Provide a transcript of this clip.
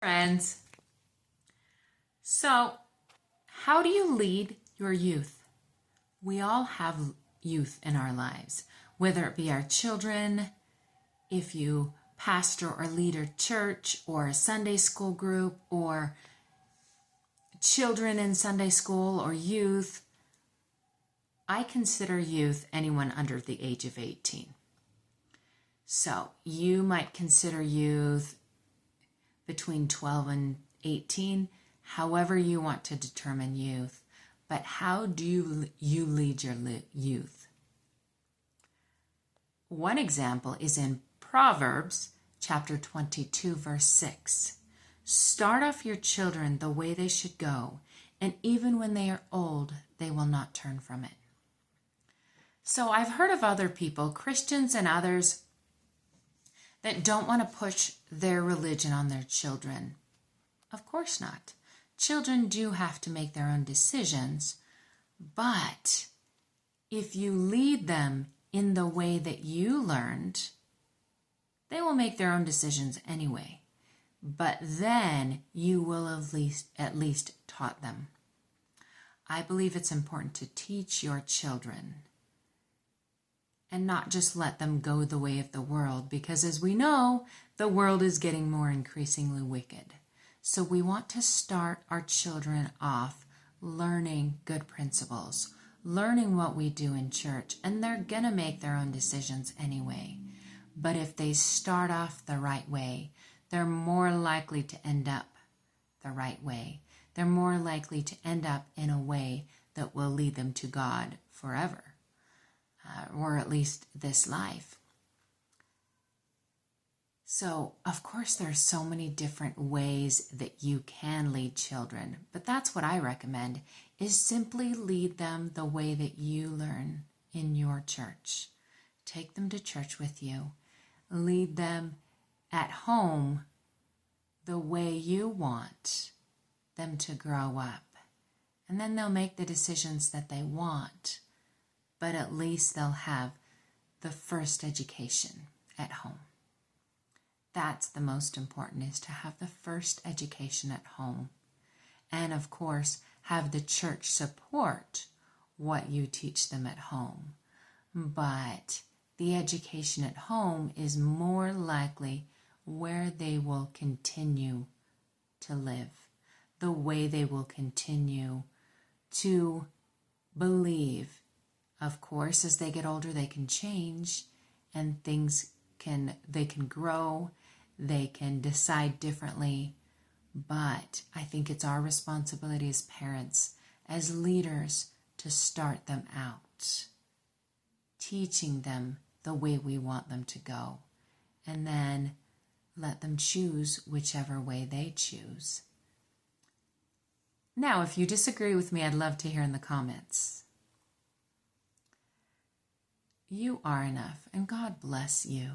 Friends. So, how do you lead your youth? We all have youth in our lives, whether it be our children, if you pastor or lead a church or a Sunday school group, or children in Sunday school or youth. I consider youth anyone under the age of 18. So you might consider youth between 12 and 18, however you want to determine youth. But how do you lead your youth? One example is in Proverbs chapter 22, verse 6. Start off your children the way they should go, and even when they are old, they will not turn from it. So I've heard of other people, Christians and others, that don't want to push their religion on their children. Of course not. Children do have to make their own decisions, but if you lead them in the way that you learned, they will make their own decisions anyway. But then you will at least taught them. I believe it's important to teach your children and not just let them go the way of the world, because as we know, the world is getting more increasingly wicked. So we want to start our children off learning good principles, learning what we do in church, and they're going to make their own decisions anyway. But if they start off the right way, they're more likely to end up the right way. They're more likely to end up in a way that will lead them to God forever, or at least this life. So, of course, there are so many different ways that you can lead children, but that's what I recommend, is simply lead them the way that you learn in your church. Take them to church with you. Lead them at home the way you want them to grow up. And then they'll make the decisions that they want, but at least they'll have the first education at home. That's the most important, is to have the first education at home. And of course, have the church support what you teach them at home. But the education at home is more likely where they will continue to live, the way they will continue to believe. Of course, as they get older, they can change and they can grow, they can decide differently. But I think it's our responsibility as parents, as leaders, to start them out, teaching them the way we want them to go, and then let them choose whichever way they choose. Now, if you disagree with me, I'd love to hear in the comments. You are enough, and God bless you.